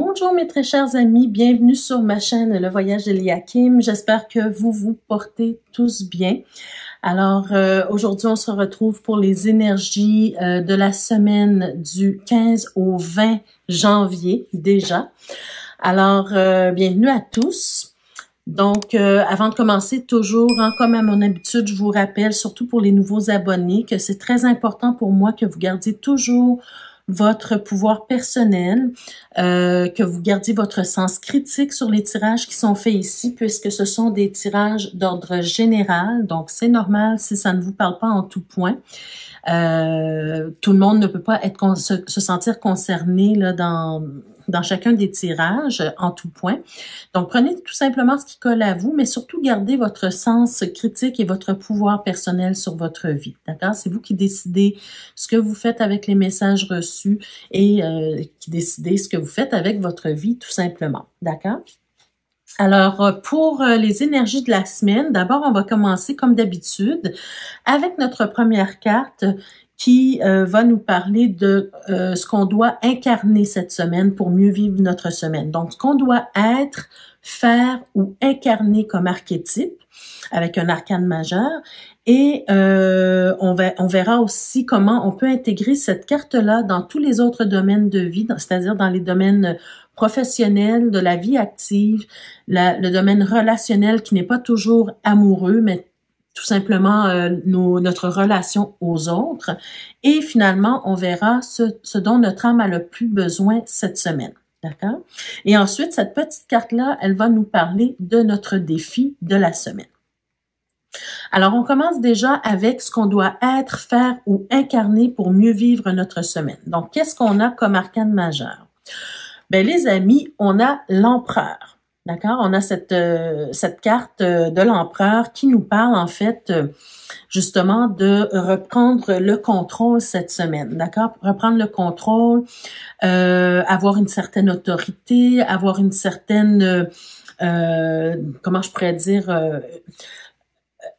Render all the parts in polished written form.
Bonjour mes très chers amis, bienvenue sur ma chaîne Le Voyage d'Eliakim. J'espère que vous vous portez tous bien. Alors aujourd'hui on se retrouve pour les énergies de la semaine du 15 au 20 janvier déjà. Alors bienvenue à tous. Donc avant de commencer, toujours comme à mon habitude, je vous rappelle, surtout pour les nouveaux abonnés, que c'est très important pour moi que vous gardiez toujours votre pouvoir personnel, que vous gardiez votre sens critique sur les tirages qui sont faits ici, puisque ce sont des tirages d'ordre général, donc c'est normal si ça ne vous parle pas en tout point. Tout le monde ne peut pas se sentir concerné là, dans chacun des tirages en tout point. Donc, prenez tout simplement ce qui colle à vous, mais surtout gardez votre sens critique et votre pouvoir personnel sur votre vie. D'accord? C'est vous qui décidez ce que vous faites avec les messages reçus et qui décidez ce que vous faites avec votre vie, tout simplement. D'accord? Alors, pour les énergies de la semaine, d'abord, on va commencer comme d'habitude avec notre première carte qui va nous parler de ce qu'on doit incarner cette semaine pour mieux vivre notre semaine. Donc, ce qu'on doit être, faire ou incarner comme archétype avec un arcane majeur. Et on verra aussi comment on peut intégrer cette carte-là dans tous les autres domaines de vie, c'est-à-dire dans les domaines professionnels, de la vie active, le domaine relationnel qui n'est pas toujours amoureux, mais tout simplement notre relation aux autres. Et finalement, on verra ce dont notre âme a le plus besoin cette semaine. D'accord? Et ensuite, cette petite carte-là, elle va nous parler de notre défi de la semaine. Alors, on commence déjà avec ce qu'on doit être, faire ou incarner pour mieux vivre notre semaine. Donc, qu'est-ce qu'on a comme arcane majeur? Ben, les amis, on a l'empereur. D'accord? On a cette carte de l'empereur qui nous parle en fait justement de reprendre le contrôle cette semaine. D'accord? Reprendre le contrôle, avoir une certaine autorité, avoir une certaine, comment je pourrais dire,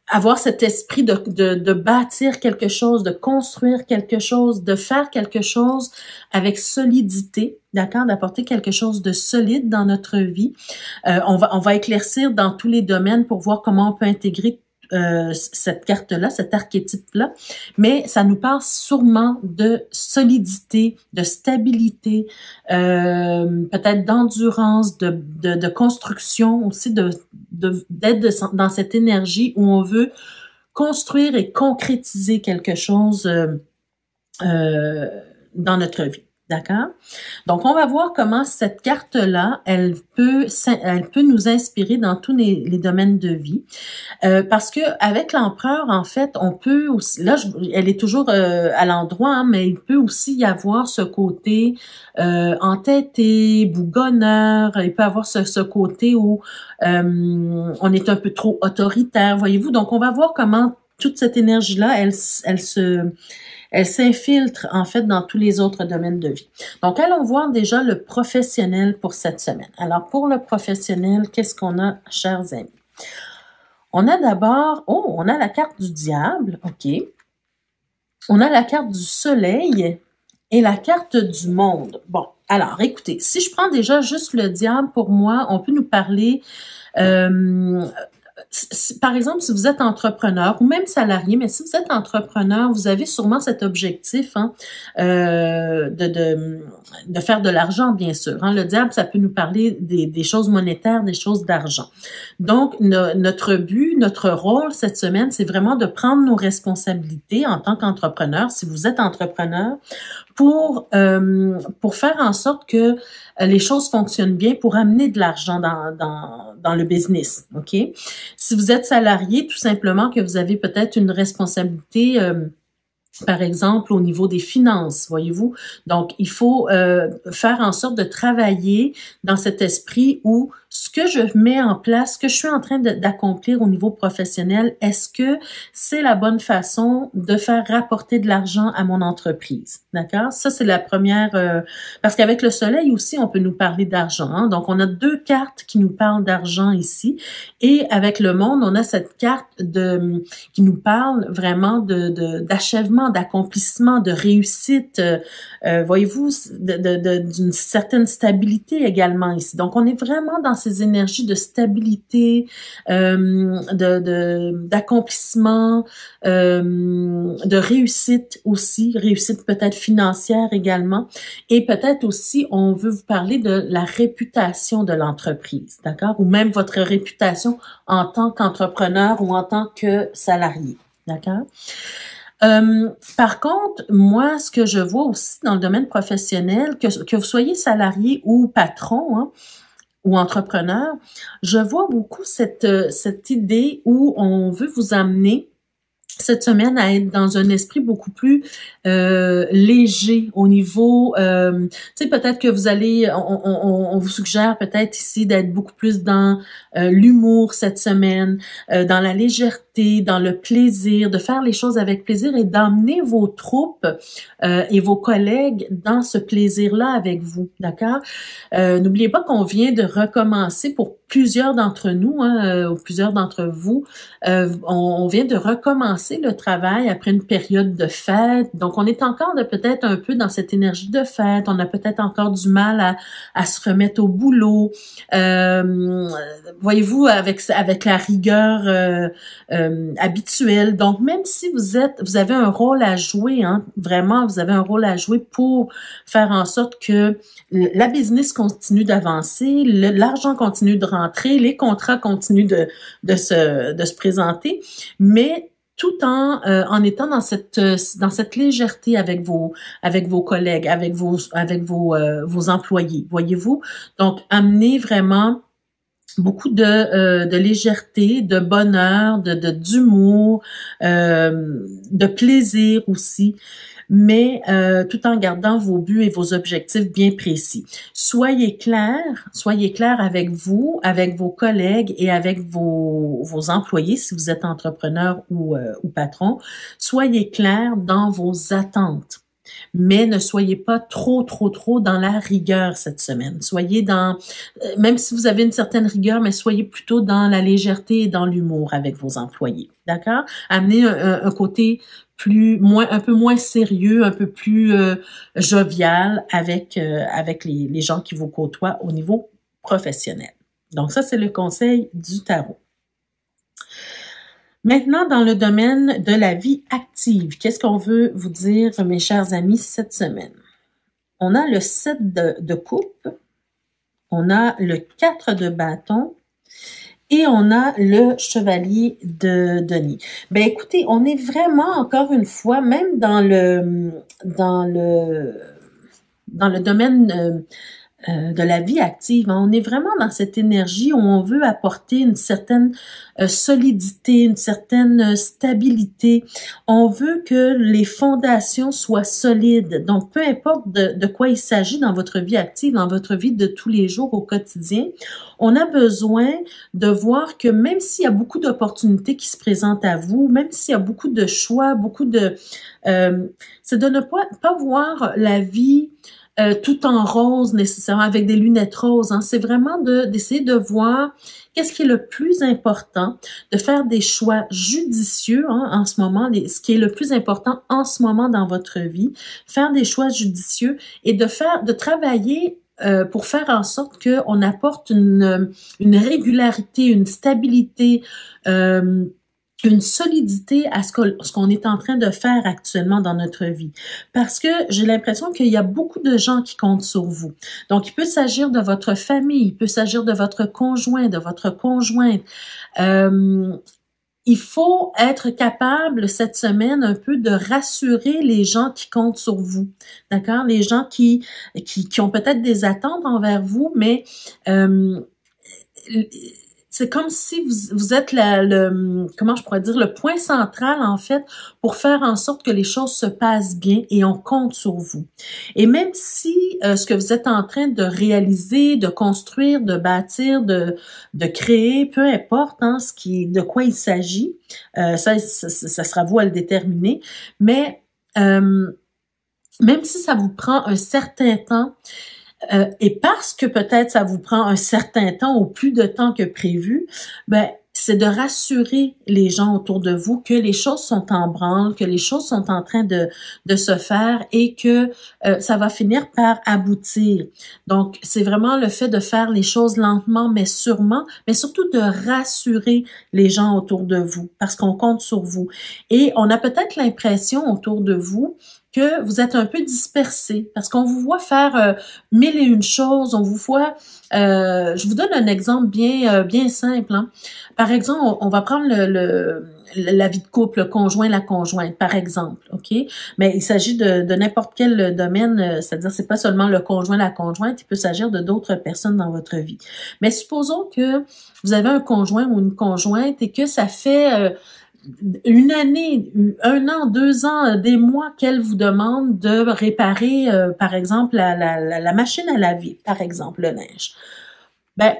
avoir cet esprit de bâtir quelque chose, de construire quelque chose, de faire quelque chose avec solidité, d'accord, d'apporter quelque chose de solide dans notre vie. On va éclaircir dans tous les domaines pour voir comment on peut intégrer cette carte-là, cet archétype-là, mais ça nous parle sûrement de solidité, de stabilité, peut-être d'endurance, de construction aussi, d'être dans cette énergie où on veut construire et concrétiser quelque chose dans notre vie. D'accord? Donc, on va voir comment cette carte-là, elle peut nous inspirer dans tous les domaines de vie. Parce que avec l'empereur, en fait, on peut aussi, là, elle est toujours à l'endroit, hein, mais il peut aussi y avoir ce côté entêté, bougonneur. Il peut avoir ce côté où on est un peu trop autoritaire, voyez-vous. Donc, on va voir comment toute cette énergie-là, elle s'infiltre en fait dans tous les autres domaines de vie. Donc, allons voir déjà le professionnel pour cette semaine. Alors, pour le professionnel, qu'est-ce qu'on a, chers amis? On a d'abord, on a la carte du diable, OK. On a la carte du soleil et la carte du monde. Bon, alors, écoutez, si je prends déjà juste le diable, pour moi, on peut nous parler... par exemple, si vous êtes entrepreneur ou même salarié, mais si vous êtes entrepreneur, vous avez sûrement cet objectif hein, de faire de l'argent, bien sûr. Hein. Le diable, ça peut nous parler des choses monétaires, des choses d'argent. Donc, notre but, notre rôle cette semaine, c'est vraiment de prendre nos responsabilités en tant qu'entrepreneur, si vous êtes entrepreneur, pour faire en sorte que les choses fonctionnent bien, pour amener de l'argent dans le business, OK? Si vous êtes salarié, tout simplement que vous avez peut-être une responsabilité, par exemple, au niveau des finances, voyez-vous. Donc, il faut faire en sorte de travailler dans cet esprit où ce que je mets en place, ce que je suis en train d'accomplir au niveau professionnel, est-ce que c'est la bonne façon de faire rapporter de l'argent à mon entreprise? D'accord? Ça, c'est la première, parce qu'avec le soleil aussi, on peut nous parler d'argent, hein? Donc, on a deux cartes qui nous parlent d'argent ici. Et avec le monde, on a cette carte qui nous parle vraiment d'achèvement, d'accomplissement, de réussite, voyez-vous, d'une certaine stabilité également ici. Donc, on est vraiment dans ces énergies de stabilité, d'accomplissement, de réussite aussi, réussite peut-être financière également. Et peut-être aussi, on veut vous parler de la réputation de l'entreprise, d'accord? Ou même votre réputation en tant qu'entrepreneur ou en tant que salarié, d'accord? Par contre, moi, ce que je vois aussi dans le domaine professionnel, que vous soyez salarié ou patron, hein, ou entrepreneur, je vois beaucoup cette idée où on veut vous amener cette semaine à être dans un esprit beaucoup plus léger au niveau, tu sais, peut-être que vous allez, on vous suggère peut-être ici d'être beaucoup plus dans l'humour cette semaine, dans la légèreté, dans le plaisir, de faire les choses avec plaisir et d'emmener vos troupes et vos collègues dans ce plaisir-là avec vous, d'accord? N'oubliez pas qu'on vient de recommencer pour plusieurs d'entre nous, hein, ou plusieurs d'entre vous, on vient de recommencer le travail après une période de fête. Donc, on est encore peut-être un peu dans cette énergie de fête. On a peut-être encore du mal à se remettre au boulot. Voyez-vous, avec la rigueur habituelle. Donc, même si vous avez un rôle à jouer, hein, vraiment, vous avez un rôle à jouer pour faire en sorte que la business continue d'avancer, l'argent continue de rentrer, les contrats continuent de se présenter, mais tout en étant dans cette légèreté avec vos collègues, avec vos employés, voyez-vous. Donc, amenez vraiment beaucoup de légèreté, de bonheur, d'humour, de plaisir aussi, mais tout en gardant vos buts et vos objectifs bien précis. Soyez clair avec vous, avec vos collègues et avec vos employés si vous êtes entrepreneur ou patron. Soyez clair dans vos attentes. Mais ne soyez pas trop dans la rigueur cette semaine. Soyez même si vous avez une certaine rigueur, mais soyez plutôt dans la légèreté et dans l'humour avec vos employés. D'accord? Amenez un côté un peu moins sérieux, un peu plus jovial avec les gens qui vous côtoient au niveau professionnel. Donc ça, c'est le conseil du tarot. Maintenant, dans le domaine de la vie active, qu'est-ce qu'on veut vous dire, mes chers amis, cette semaine? On a le 7 de coupe, on a le 4 de bâton et on a le chevalier de denier. Ben écoutez, on est vraiment, encore une fois, même dans le domaine de la vie active, hein. On est vraiment dans cette énergie où on veut apporter une certaine solidité, une certaine stabilité. On veut que les fondations soient solides. Donc, peu importe de quoi il s'agit dans votre vie active, dans votre vie de tous les jours au quotidien, on a besoin de voir que même s'il y a beaucoup d'opportunités qui se présentent à vous, même s'il y a beaucoup de choix, c'est de ne pas voir la vie tout en rose nécessairement, avec des lunettes roses. Hein. C'est vraiment d'essayer de voir qu'est-ce qui est le plus important, de faire des choix judicieux en ce moment, ce qui est le plus important en ce moment dans votre vie, faire des choix judicieux et de travailler pour faire en sorte qu'on apporte une régularité, une stabilité, une solidité à ce qu'on est en train de faire actuellement dans notre vie. Parce que j'ai l'impression qu'il y a beaucoup de gens qui comptent sur vous. Donc, il peut s'agir de votre famille, il peut s'agir de votre conjoint, de votre conjointe. Il faut être capable cette semaine un peu de rassurer les gens qui comptent sur vous. D'accord? Les gens qui ont peut-être des attentes envers vous, mais c'est comme si vous êtes comment je pourrais dire, le point central, en fait, pour faire en sorte que les choses se passent bien et on compte sur vous. Et même si ce que vous êtes en train de réaliser, de construire, de bâtir, de créer, peu importe hein, de quoi il s'agit, ça sera vous à le déterminer, mais même si ça vous prend un certain temps, et parce que peut-être ça vous prend un certain temps ou plus de temps que prévu, ben c'est de rassurer les gens autour de vous que les choses sont en branle, que les choses sont en train de se faire et que ça va finir par aboutir. Donc, c'est vraiment le fait de faire les choses lentement mais sûrement, mais surtout de rassurer les gens autour de vous parce qu'on compte sur vous. Et on a peut-être l'impression autour de vous que vous êtes un peu dispersé parce qu'on vous voit faire mille et une choses, on vous voit. Je vous donne un exemple bien simple. Hein. Par exemple, on va prendre la vie de couple, le conjoint, la conjointe, par exemple, ok. Mais il s'agit de n'importe quel domaine, c'est-à-dire c'est pas seulement le conjoint, la conjointe, il peut s'agir de d'autres personnes dans votre vie. Mais supposons que vous avez un conjoint ou une conjointe et que ça fait une année, 1 an, 2 ans, des mois qu'elle vous demande de réparer, par exemple, la machine à laver, par exemple, le linge. Ben,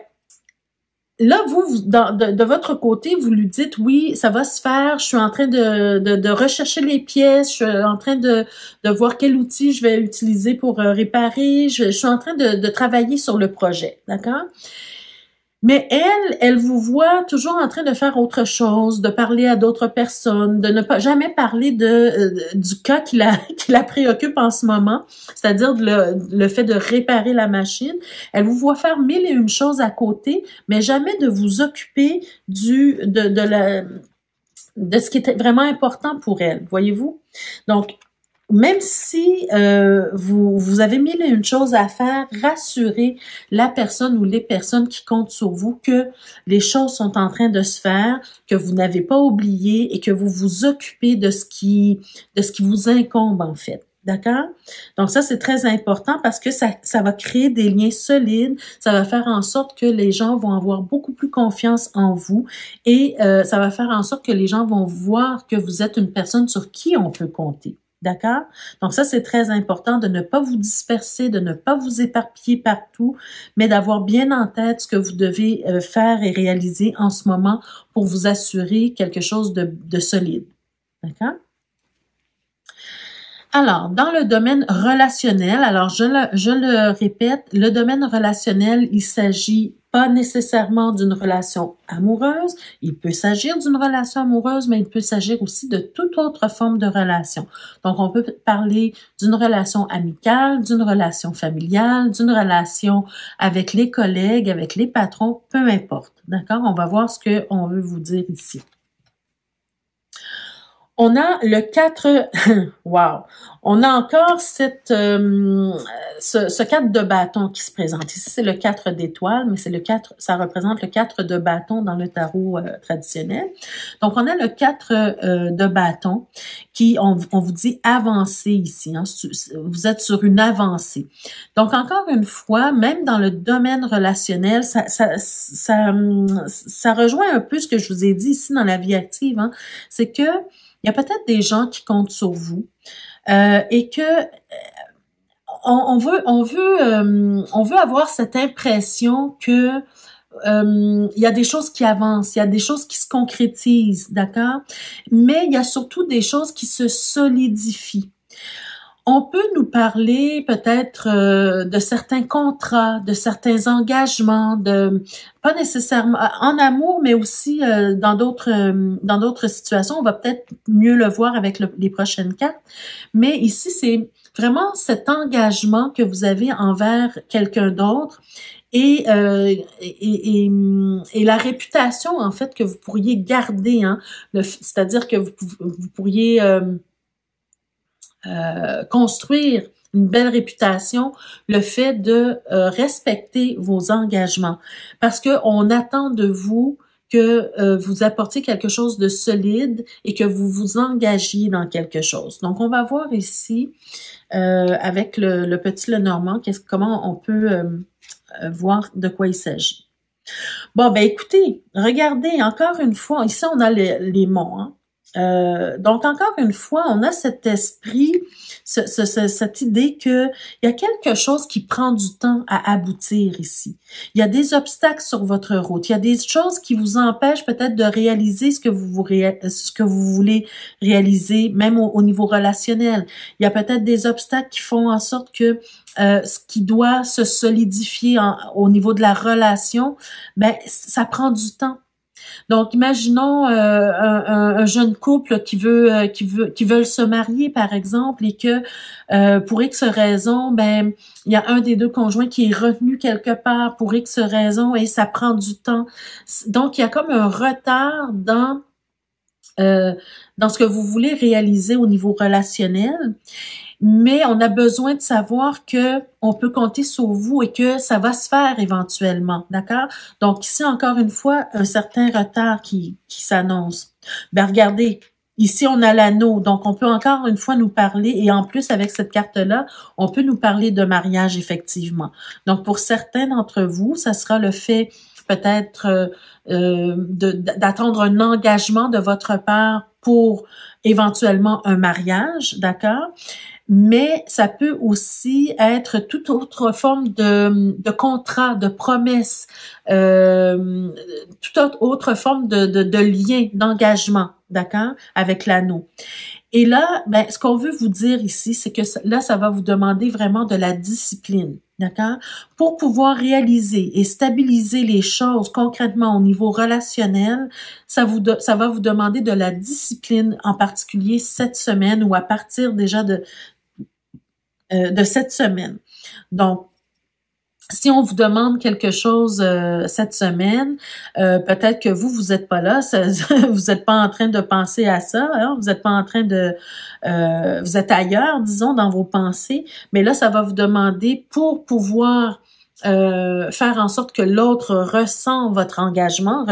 là, de votre côté, vous lui dites, oui, ça va se faire, je suis en train de rechercher les pièces, je suis en train de voir quel outil je vais utiliser pour réparer, je suis en train de travailler sur le projet, d'accord? Mais elle vous voit toujours en train de faire autre chose, de parler à d'autres personnes, de ne pas jamais parler du cas qui la préoccupe en ce moment, c'est-à-dire le fait de réparer la machine. Elle vous voit faire mille et une choses à côté, mais jamais de vous occuper de ce qui était vraiment important pour elle, voyez-vous? Donc, même si vous avez mille et une choses à faire, rassurez la personne ou les personnes qui comptent sur vous que les choses sont en train de se faire, que vous n'avez pas oublié et que vous vous occupez de ce qui vous incombe en fait. D'accord? Donc ça, c'est très important parce que ça va créer des liens solides, ça va faire en sorte que les gens vont avoir beaucoup plus confiance en vous et ça va faire en sorte que les gens vont voir que vous êtes une personne sur qui on peut compter. D'accord? Donc ça, c'est très important de ne pas vous disperser, de ne pas vous éparpiller partout, mais d'avoir bien en tête ce que vous devez faire et réaliser en ce moment pour vous assurer quelque chose de solide. D'accord? Alors, dans le domaine relationnel, alors je le répète, le domaine relationnel, il s'agit pas nécessairement d'une relation amoureuse. Il peut s'agir d'une relation amoureuse, mais il peut s'agir aussi de toute autre forme de relation. Donc, on peut parler d'une relation amicale, d'une relation familiale, d'une relation avec les collègues, avec les patrons, peu importe. D'accord? On va voir ce qu'on veut vous dire ici. On a le 4, wow, on a encore ce 4 de bâton qui se présente. Ici, c'est le 4 d'étoiles, mais c'est le 4, ça représente le 4 de bâton dans le tarot traditionnel. Donc, on a le 4 de bâton qui, on vous dit avancer ici. Hein, vous êtes sur une avancée. Donc, encore une fois, même dans le domaine relationnel, ça rejoint un peu ce que je vous ai dit ici dans la vie active. Hein, c'est que il y a peut-être des gens qui comptent sur vous et que on veut avoir cette impression que il y a des choses qui avancent, il y a des choses qui se concrétisent, d'accord? Mais il y a surtout des choses qui se solidifient. On peut nous parler peut-être de certains contrats, de certains engagements, pas nécessairement en amour, mais aussi dans d'autres situations. On va peut-être mieux le voir avec les prochaines cartes. Mais ici, c'est vraiment cet engagement que vous avez envers quelqu'un d'autre et la réputation en fait que vous pourriez garder, hein, c'est-à-dire que vous pourriez construire une belle réputation, le fait de respecter vos engagements, parce que on attend de vous que vous apportiez quelque chose de solide et que vous vous engagiez dans quelque chose. Donc, on va voir ici avec le petit Lenormand, comment on peut voir de quoi il s'agit. Bon, ben écoutez, regardez, encore une fois, ici on a les monts, hein. Donc, encore une fois, on a cet esprit, cette idée que il y a quelque chose qui prend du temps à aboutir ici. Il y a des obstacles sur votre route. Il y a des choses qui vous empêchent peut-être de réaliser ce que ce que vous voulez réaliser, même au niveau relationnel. Il y a peut-être des obstacles qui font en sorte que ce qui doit se solidifier au niveau de la relation, ben ça prend du temps. Donc, imaginons un jeune couple qui veulent se marier, par exemple, et que pour X raison, ben il y a un des deux conjoints qui est retenu quelque part pour X raison et ça prend du temps. Donc, il y a comme un retard dans ce que vous voulez réaliser au niveau relationnel. Mais on a besoin de savoir que on peut compter sur vous et que ça va se faire éventuellement, d'accord? Donc ici, encore une fois, un certain retard qui s'annonce. Ben regardez, ici on a l'anneau, donc on peut encore une fois nous parler, et en plus avec cette carte-là, on peut nous parler de mariage effectivement. Donc pour certains d'entre vous, ça sera le fait peut-être d'attendre un engagement de votre part pour éventuellement un mariage, d'accord? Mais ça peut aussi être toute autre forme de contrat, de promesse, toute autre forme de lien, d'engagement, d'accord, avec l'anneau. Et là, ben, ce qu'on veut vous dire ici, c'est que là, ça va vous demander vraiment de la discipline, d'accord, pour pouvoir réaliser et stabiliser les choses concrètement au niveau relationnel. Ça va vous demander de la discipline, en particulier cette semaine ou à partir déjà de cette semaine. Donc, si on vous demande quelque chose cette semaine, peut-être que vous êtes pas là, vous êtes pas en train de penser à ça, hein, vous êtes pas en train de, vous êtes ailleurs, disons, dans vos pensées, mais là, ça va vous demander pour pouvoir faire en sorte que l'autre ressente votre engagement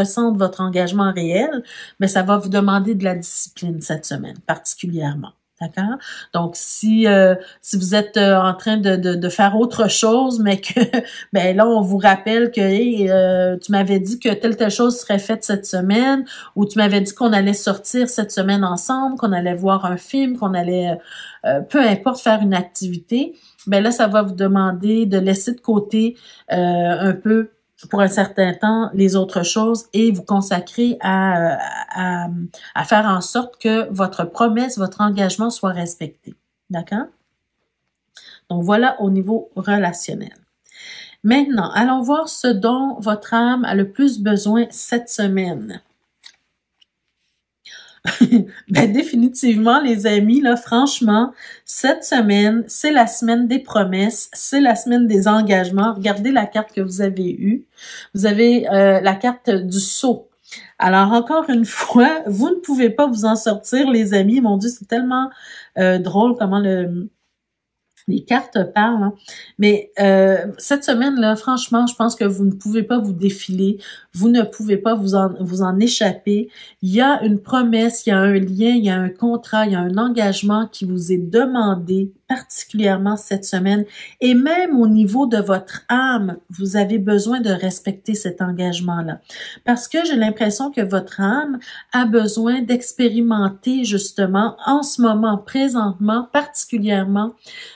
réel, mais ça va vous demander de la discipline cette semaine, particulièrement. D'accord? Donc, si vous êtes en train de faire autre chose, mais que ben là, on vous rappelle que hey, tu m'avais dit que telle chose serait faite cette semaine, ou tu m'avais dit qu'on allait sortir cette semaine ensemble, qu'on allait voir un film, qu'on allait peu importe faire une activité, ben là, ça va vous demander de laisser de côté un peu pour un certain temps les autres choses et vous consacrer à faire en sorte que votre promesse, votre engagement soit respecté. D'accord? Donc, voilà au niveau relationnel. Maintenant, allons voir ce dont votre âme a le plus besoin cette semaine. Ben définitivement, les amis, là, franchement, cette semaine, c'est la semaine des promesses, c'est la semaine des engagements. Regardez la carte que vous avez eue. Vous avez la carte du sceau. Alors, encore une fois, vous ne pouvez pas vous en sortir, les amis. Mon Dieu, c'est tellement drôle comment les cartes parlent, hein. Mais cette semaine-là, franchement, je pense que vous ne pouvez pas vous défiler, vous ne pouvez pas vous en échapper. Il y a une promesse, il y a un lien, il y a un contrat, il y a un engagement qui vous est demandé particulièrement cette semaine. Et même au niveau de votre âme, vous avez besoin de respecter cet engagement-là. Parce que j'ai l'impression que votre âme a besoin d'expérimenter justement en ce moment, présentement, particulièrement,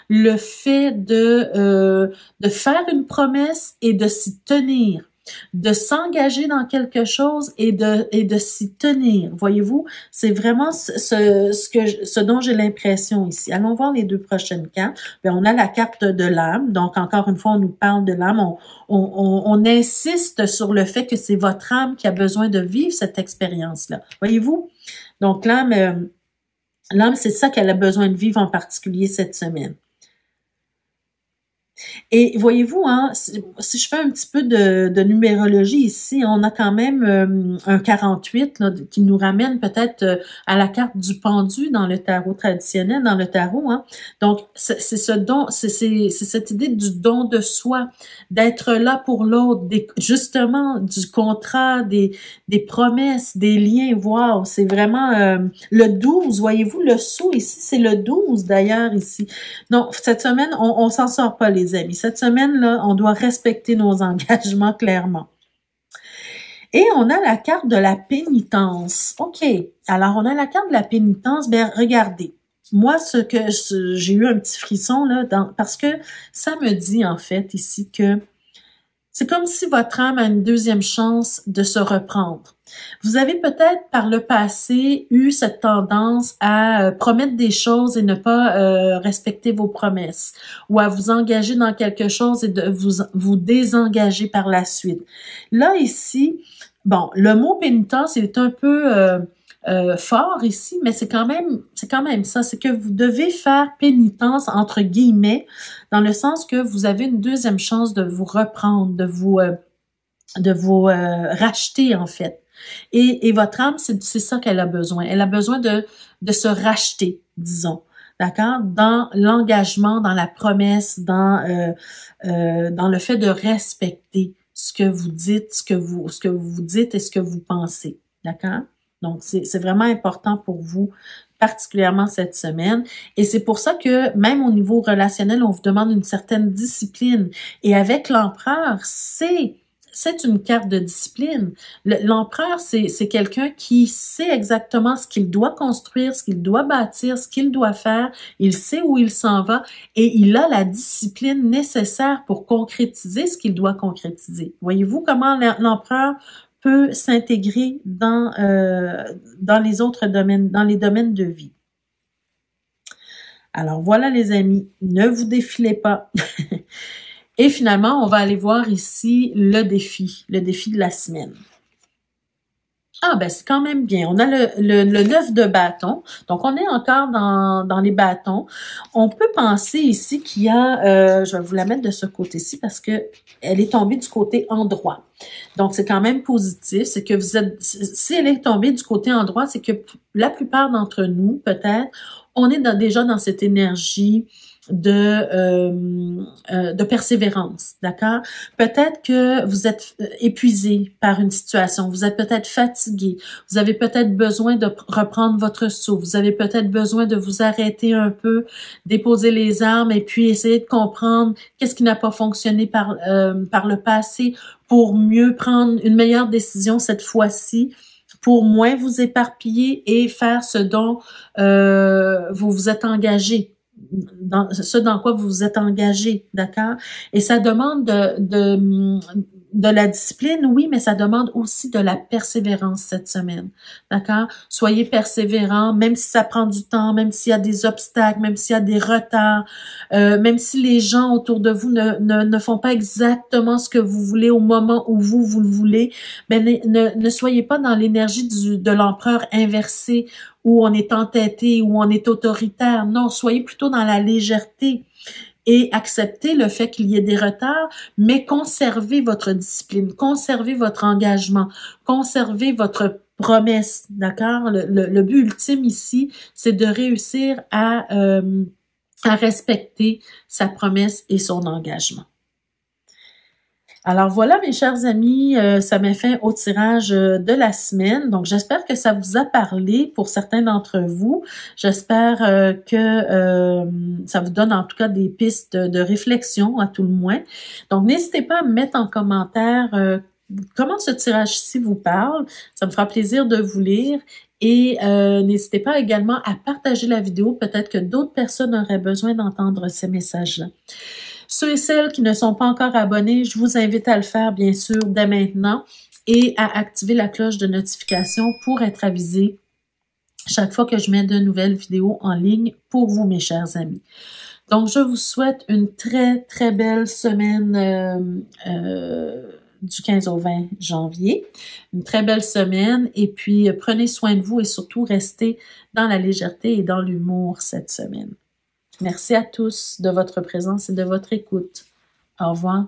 le fait de faire une promesse et de s'y tenir, de s'engager dans quelque chose et de s'y tenir. Voyez-vous, c'est vraiment ce dont j'ai l'impression ici. Allons voir les deux prochaines cartes. Bien, on a la carte de l'âme. Donc, encore une fois, on nous parle de l'âme. On insiste sur le fait que c'est votre âme qui a besoin de vivre cette expérience-là. Voyez-vous? Donc, l'âme, c'est ça qu'elle a besoin de vivre en particulier cette semaine. Et voyez-vous, hein, si je fais un petit peu de numérologie ici, on a quand même un 48 là, qui nous ramène peut-être à la carte du pendu dans le tarot traditionnel, dans le tarot. Hein. Donc, c'est ce don, c'est cette idée du don de soi, d'être là pour l'autre, justement du contrat, des promesses, des liens. Wow, c'est vraiment le 12, voyez-vous, le sceau ici, c'est le 12 d'ailleurs ici. Donc, cette semaine, on s'en sort pas, les amis. Cette semaine-là, on doit respecter nos engagements clairement. Et on a la carte de la pénitence. OK. Alors, on a la carte de la pénitence. Bien, regardez. Moi, j'ai eu un petit frisson, là, parce que ça me dit, en fait, ici, que c'est comme si votre âme a une deuxième chance de se reprendre. Vous avez peut-être par le passé eu cette tendance à promettre des choses et ne pas respecter vos promesses, ou à vous engager dans quelque chose et de vous désengager par la suite. Là, ici, bon, le mot pénitence est un peu fort ici, mais c'est quand même ça, c'est que vous devez faire pénitence entre guillemets, dans le sens que vous avez une deuxième chance de vous reprendre, de vous racheter en fait. Et votre âme, c'est ça qu'elle a besoin. Elle a besoin de se racheter, disons. D'accord? Dans l'engagement, dans la promesse, dans le fait de respecter ce que vous dites, ce que vous dites et ce que vous pensez. D'accord? Donc, c'est vraiment important pour vous, particulièrement cette semaine. Et c'est pour ça que même au niveau relationnel, on vous demande une certaine discipline. Et avec l'empereur, c'est une carte de discipline. L'empereur, c'est quelqu'un qui sait exactement ce qu'il doit construire, ce qu'il doit bâtir, ce qu'il doit faire. Il sait où il s'en va et il a la discipline nécessaire pour concrétiser ce qu'il doit concrétiser. Voyez-vous comment l'empereur peut s'intégrer dans les autres domaines, dans les domaines de vie. Alors voilà les amis, ne vous défilez pas. Et finalement, on va aller voir ici le défi de la semaine. Ah, ben c'est quand même bien. On a le 9 de bâton. Donc, on est encore dans les bâtons. On peut penser ici qu'il y a... je vais vous la mettre de ce côté-ci parce que elle est tombée du côté endroit. Donc, c'est quand même positif. C'est que vous êtes... Si elle est tombée du côté endroit, c'est que la plupart d'entre nous, peut-être, on est déjà dans cette énergie de persévérance, d'accord? Peut-être que vous êtes épuisé par une situation, vous êtes peut-être fatigué, vous avez peut-être besoin de reprendre votre souffle, vous avez peut-être besoin de vous arrêter un peu, déposer les armes et puis essayer de comprendre qu'est-ce qui n'a pas fonctionné par le passé pour mieux prendre une meilleure décision cette fois-ci, pour moins vous éparpiller et faire ce dont vous vous êtes engagé. Dans ce dans quoi vous vous êtes engagé, d'accord? Et ça demande de la discipline, oui, mais ça demande aussi de la persévérance cette semaine, d'accord? Soyez persévérants, même si ça prend du temps, même s'il y a des obstacles, même s'il y a des retards, même si les gens autour de vous ne font pas exactement ce que vous voulez au moment où vous le voulez, mais ne soyez pas dans l'énergie de l'empereur inversé, où on est entêté, où on est autoritaire. Non, soyez plutôt dans la légèreté et acceptez le fait qu'il y ait des retards, mais conservez votre discipline, conservez votre engagement, conservez votre promesse, d'accord? Le but ultime ici, c'est de réussir à respecter sa promesse et son engagement. Alors voilà mes chers amis, ça met fin au tirage de la semaine. Donc j'espère que ça vous a parlé pour certains d'entre vous. J'espère que ça vous donne en tout cas des pistes de réflexion à tout le moins. Donc n'hésitez pas à me mettre en commentaire comment ce tirage-ci vous parle. Ça me fera plaisir de vous lire. Et n'hésitez pas également à partager la vidéo. Peut-être que d'autres personnes auraient besoin d'entendre ces messages-là. Ceux et celles qui ne sont pas encore abonnés, je vous invite à le faire, bien sûr, dès maintenant et à activer la cloche de notification pour être avisé chaque fois que je mets de nouvelles vidéos en ligne pour vous, mes chers amis. Donc, je vous souhaite une très, très belle semaine du 15 au 20 janvier. Une très belle semaine et puis prenez soin de vous et surtout restez dans la légèreté et dans l'humour cette semaine. Merci à tous de votre présence et de votre écoute. Au revoir.